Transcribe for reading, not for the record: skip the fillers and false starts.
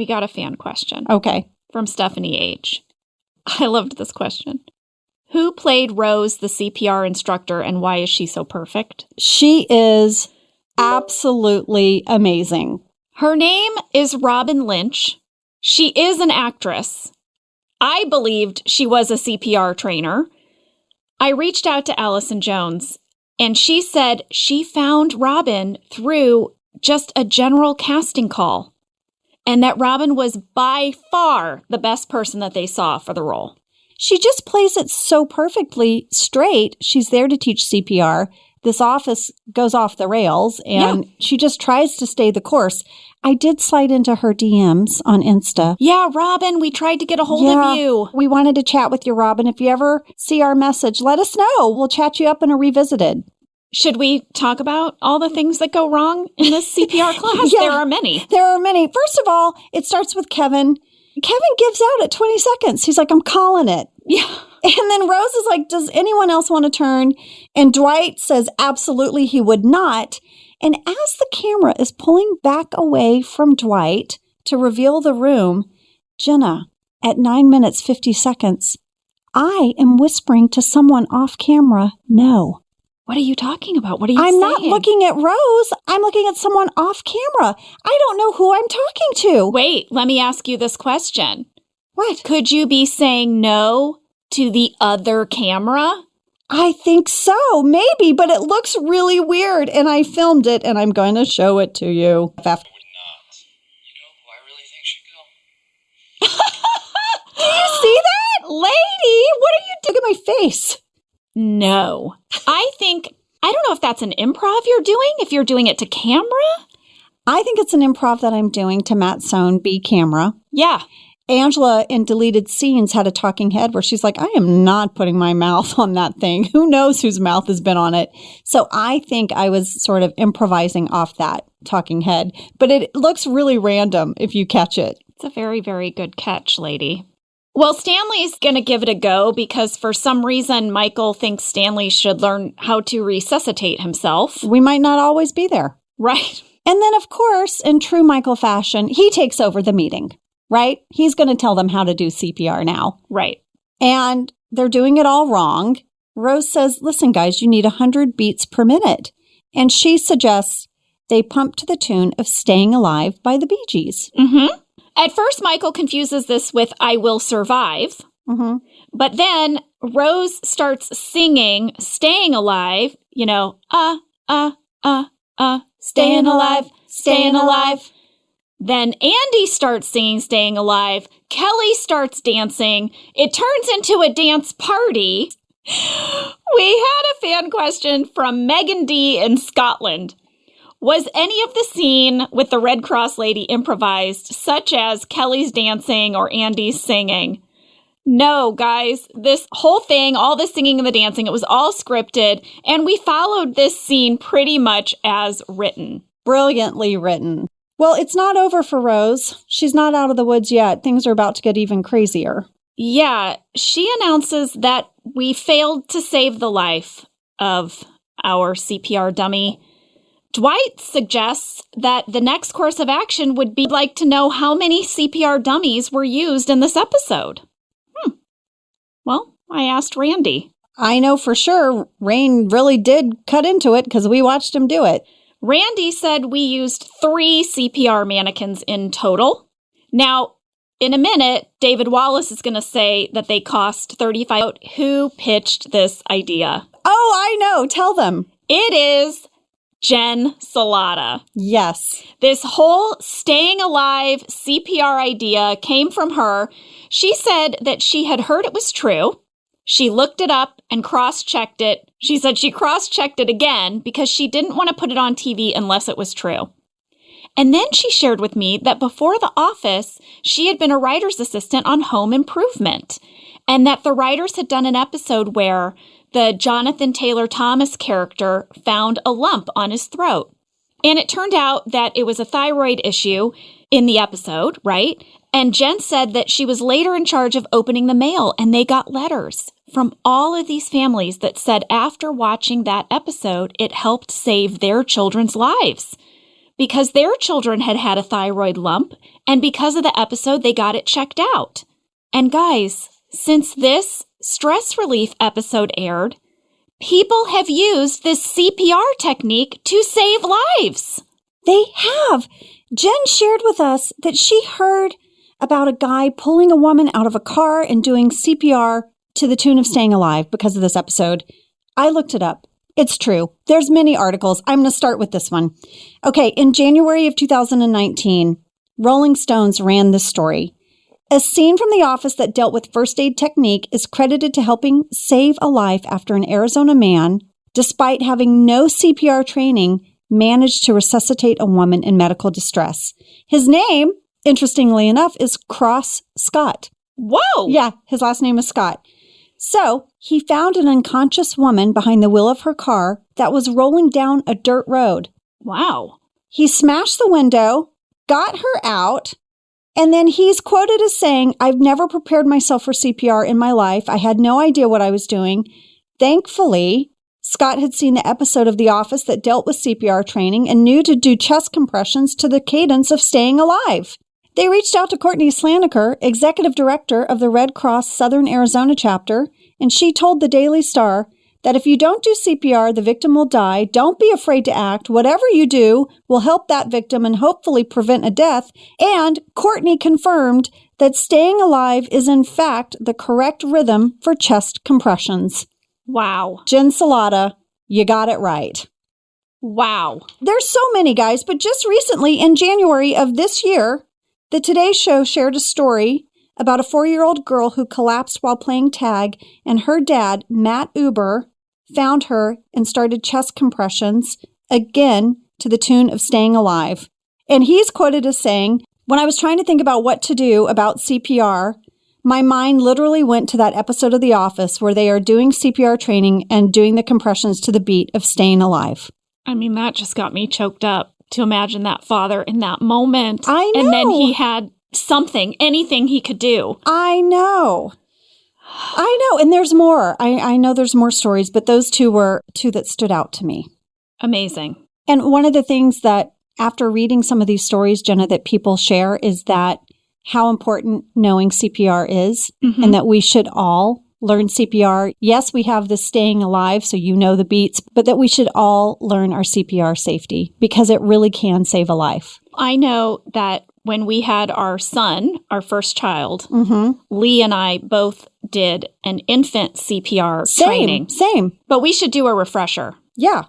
We got a fan question. Okay. From Stephanie H. I loved this question. Who played Rose, the CPR instructor, and why is she so perfect? She is absolutely amazing. Her name is Robin Lynch. She is an actress. I believed she was a CPR trainer. I reached out to Allison Jones, and she said she found Robin through just a general casting call, and that Robin was by far the best person that they saw for the role. She just plays it so perfectly straight. She's there to teach CPR. This office goes off the rails, and she just tries to stay the course. I did slide into her DMs on Insta. Yeah, Robin, we tried to get a hold of you. We wanted to chat with you, Robin. If you ever see our message, let us know. We'll chat you up in a revisited. Should we talk about all the things that go wrong in this CPR class? Yeah, there are many. There are many. First of all, it starts with Kevin. Kevin gives out at 20 seconds. He's like, I'm calling it. Yeah. And then Rose is like, does anyone else want to turn? And Dwight says, absolutely, he would not. And as the camera is pulling back away from Dwight to reveal the room, Jenna, at 9 minutes, 50 seconds, I am whispering to someone off camera, no. What are you talking about? What are you saying? I'm not looking at Rose. I'm looking at someone off camera. I don't know who I'm talking to. Wait, let me ask you this question. What? Could you be saying no to the other camera? I think so, maybe, but it looks really weird, and I filmed it, and I'm going to show it to you. I would not. You know who I really think should go? Do you see that? Lady, what are you doing at my face? No. I don't know if that's an improv you're doing, if you're doing it to camera. I think it's an improv that I'm doing to Matt Sohn, be camera. Yeah. Angela in Deleted Scenes had a talking head where she's like, I am not putting my mouth on that thing. Who knows whose mouth has been on it? So I think I was sort of improvising off that talking head. But it looks really random if you catch it. It's a very, very good catch, lady. Well, Stanley's going to give it a go because for some reason, Michael thinks Stanley should learn how to resuscitate himself. We might not always be there. Right. And then, of course, in true Michael fashion, he takes over the meeting, right? He's going to tell them how to do CPR now. Right. And they're doing it all wrong. Rose says, listen, guys, you need 100 beats per minute. And she suggests they pump to the tune of Staying Alive by the Bee Gees. Mm-hmm. At first, Michael confuses this with I Will Survive. Mm-hmm. But then Rose starts singing Staying Alive, staying alive, staying alive. Then Andy starts singing Staying Alive. Kelly starts dancing. It turns into a dance party. We had a fan question from Megan D. in Scotland. Was any of the scene with the Red Cross lady improvised, such as Kelly's dancing or Andy's singing? No, guys, this whole thing, all the singing and the dancing, it was all scripted, and we followed this scene pretty much as written. Brilliantly written. Well, it's not over for Rose. She's not out of the woods yet. Things are about to get even crazier. Yeah, she announces that we failed to save the life of our CPR dummy. Dwight suggests that the next course of action would be like to know how many CPR dummies were used in this episode. Well, I asked Randy. I know for sure Rain really did cut into it because we watched him do it. Randy said we used 3 CPR mannequins in total. Now, in a minute, David Wallace is going to say that they cost $35. Who pitched this idea? Oh, I know. Tell them. It is Jen Celotta. Yes. This whole staying alive CPR idea came from her. She said that she had heard it was true. She looked it up and cross-checked it. She said she cross-checked it again because she didn't want to put it on TV unless it was true. And then she shared with me that before The Office, she had been a writer's assistant on Home Improvement, and that the writers had done an episode where the Jonathan Taylor Thomas character found a lump on his throat. And it turned out that it was a thyroid issue in the episode, right? And Jen said that she was later in charge of opening the mail, and they got letters from all of these families that said after watching that episode, it helped save their children's lives. because their children had had a thyroid lump, and because of the episode, they got it checked out. And guys, since this stress relief episode aired, people have used this CPR technique to save lives. They have. Jen shared with us that she heard about a guy pulling a woman out of a car and doing CPR to the tune of staying alive because of this episode. I looked it up. It's true. There's many articles. I'm going to start with this one. Okay, in January of 2019, Rolling Stones ran this story. A scene from The Office that dealt with first aid technique is credited to helping save a life after an Arizona man, despite having no CPR training, managed to resuscitate a woman in medical distress. His name, interestingly enough, is Cross Scott. Whoa! Yeah, his last name is Scott. So he found an unconscious woman behind the wheel of her car that was rolling down a dirt road. Wow. He smashed the window, got her out, and then he's quoted as saying, "I've never prepared myself for CPR in my life. I had no idea what I was doing. Thankfully, Scott had seen the episode of The Office that dealt with CPR training and knew to do chest compressions to the cadence of staying alive." They reached out to Courtney Slaniker, executive director of the Red Cross Southern Arizona chapter, and she told the Daily Star that if you don't do CPR, the victim will die. Don't be afraid to act. Whatever you do will help that victim and hopefully prevent a death. And Courtney confirmed that staying alive is in fact the correct rhythm for chest compressions. Wow. Jen Celotta, you got it right. Wow. There's so many, guys, but just recently in January of this year, the Today Show shared a story about a 4-year-old girl who collapsed while playing tag, and her dad, Matt Uber, found her and started chest compressions, again, to the tune of staying alive. And he's quoted as saying, "When I was trying to think about what to do about CPR, my mind literally went to that episode of The Office where they are doing CPR training and doing the compressions to the beat of staying alive." I mean, that just got me choked up to imagine that father in that moment. I know. And then he had something, anything he could do. I know. And there's more. I know there's more stories, but those two were two that stood out to me. Amazing. And one of the things that after reading some of these stories, Jenna, that people share is that how important knowing CPR is, and that we should all learn CPR. Yes, we have the staying alive, so you know the beats, but that we should all learn our CPR safety because it really can save a life. I know that when we had our son, our first child, Lee and I both did an infant CPR training. Same. But we should do a refresher. Yeah.